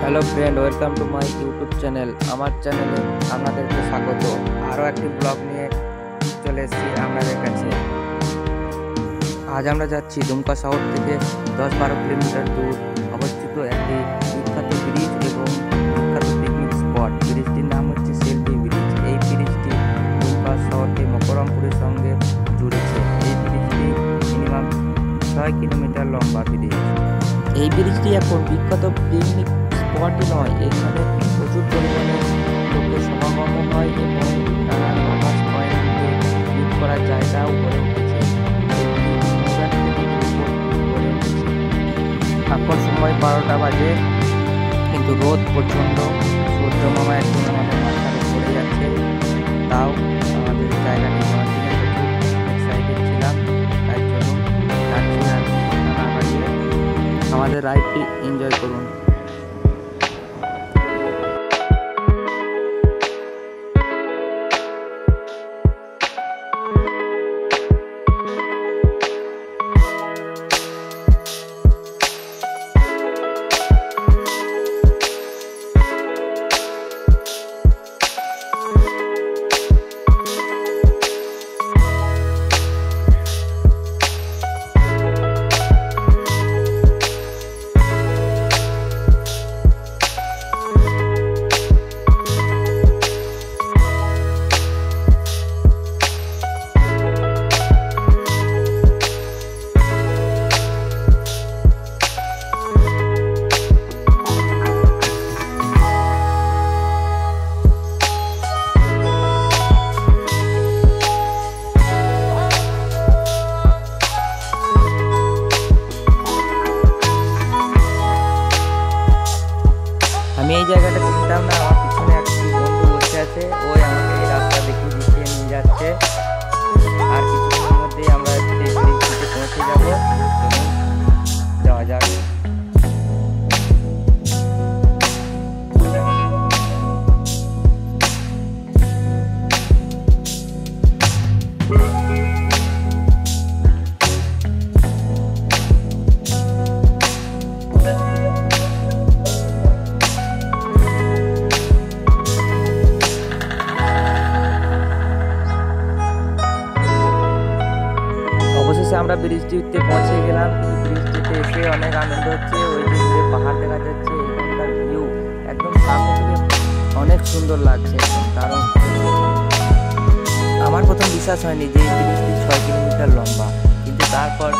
Hello friend, welcome to my YouTube channel. আমার চ্যানেলে আপনাদেরকে স্বাগত। আরও একটি ব্লগ নিয়ে চলে এসেছি আপনাদের কাছে। আজ আমরা যাচ্ছি দুমকা শহর থেকে 10-12 কিলোমিটার দূর অবস্থিত একটি বিখ্যাত ব্রিজ এবং বিখ্যাত পিকনিক স্পট। ব্রিজটির নাম হচ্ছে সেলফি ব্রিজ। এই ব্রিজটি দুমকা শহরকে মকরমপুরের সঙ্গে জুড়েছে। এই ব্রিজটি মিনিমাম 6 কিলোমিটার লম্বা ব্রিজ। এই ব্রিজটি এখন বিখ্যাত পিকনিক স্পটই নয়, এখানে প্রচুর পরিমাণে লোকের সমাগম হয় এবং নানান আকাশ পয়েন্টে ভিড় করার জায়গাও গড়ে উঠেছে। এখন সময় 12টা বাজে, কিন্তু রোদ প্রচণ্ড, সূর্য মামা একদম আমাদের মাথার উপরে যাচ্ছে। তাও আমাদের জায়গাটি যাওয়ার জন্য প্রচুর এক্সাইটেড ছিলাম, তাই জন্য যাচ্ছি না বাড়িয়ে। আমাদের রাইডটি এনজয় করুন। আমি এই জায়গাটা চিনতাম না। আমার পিছনে একটি বন্ধু বসে আছে, ওই আমাকে এই রাস্তা দেখিয়ে নিয়ে যাচ্ছে। আর কিছুক্ষণের মধ্যেই আমরা পৌঁছে যাবো। যাওয়া যাক। অবশেষে আমরা ব্রিজটিতে পৌঁছে গেলাম। ব্রিজটিতে এসে অনেক আনন্দ হচ্ছে। ওই যে দূরে পাহাড় দেখা যাচ্ছে, এখানকার ভিউ একদম সামনে থেকে অনেক সুন্দর লাগছে। কারণ আমার প্রথম বিশ্বাস হয়নি যে এই ব্রিজটি 6 কিলোমিটার লম্বা, কিন্তু তারপর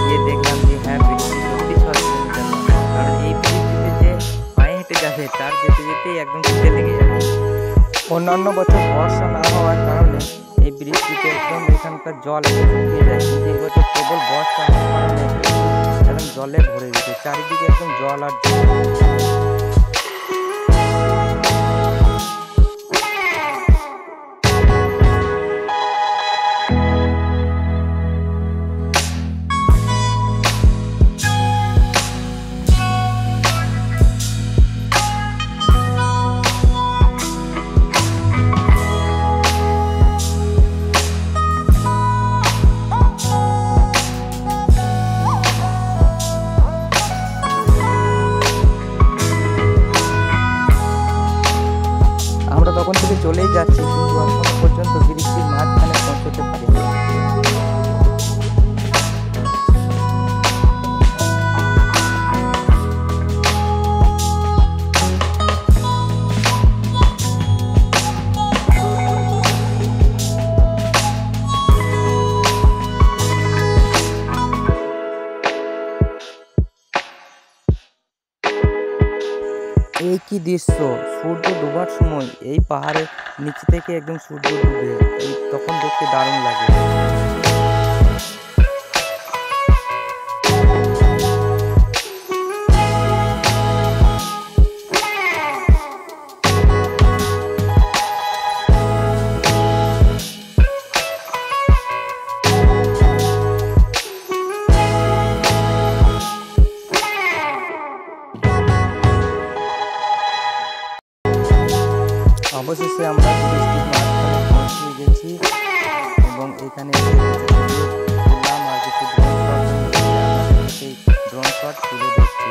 গিয়ে দেখলাম যে হ্যাঁ, ব্রিজটি সত্যি 6 কিলোমিটার লম্বা। কারণ এই ব্রিজটিতে যে পায়ে হেঁটে যাবে তার যেতে যেতেই একদম খিদে লেগে যাবে। অন্যান্য বছর বর্ষা না হওয়ার কারণে এই ব্রিজটিতে একদম এখানকার জল শুকিয়ে যায়, কিন্তু এই বছর কেবল বর্ষা হওয়ার কারণে একদম জলে ভরে গেছে। চারিদিকে একদম জল আর জল। আমরা তখন থেকে চলেই যাচ্ছি, কিন্তু এখনো পর্যন্ত ব্রিজটির মাঝখানে পৌঁছতে পারিনি। এই কি দৃশ্য! সূর্য ডোবার সময় এই পাহাড়ের নিচে থেকে একদম সূর্য ডুবে, তখন দেখতে দারুণ লাগে। অবশেষে আমরা ব্রিজটির মাঝখানে পৌঁছে গেছি এবং এখানে আর কিছু ড্রোন শট তুলে দেখছি।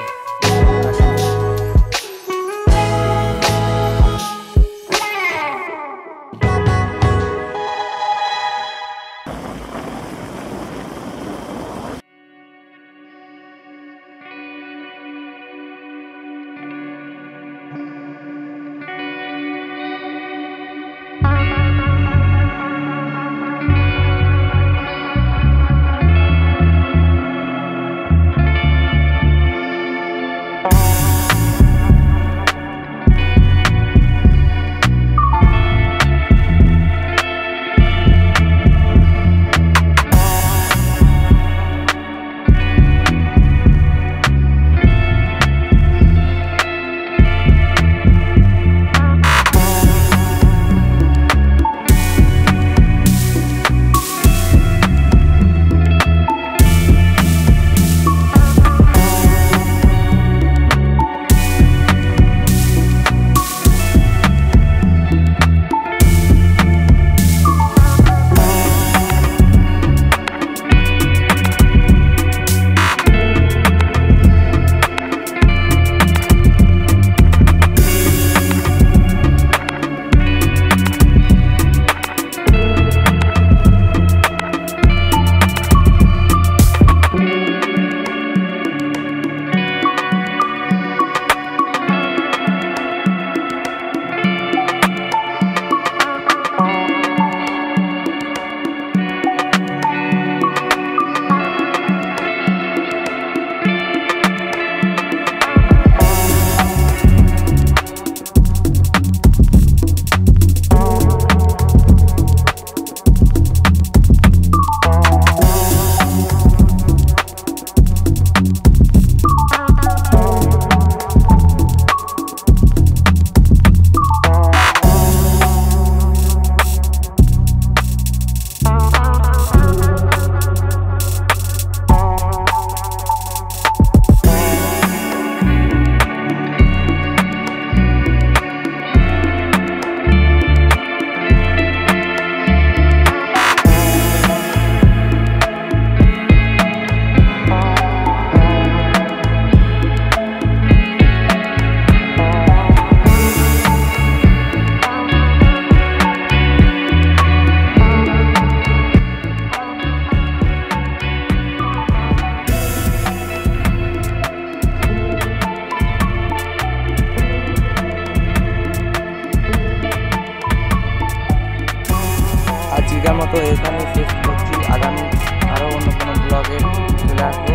আজকের মতো এখানেই শেষ করছি। আগামী আরও অন্য কোনো ব্লগে চলে আসবো।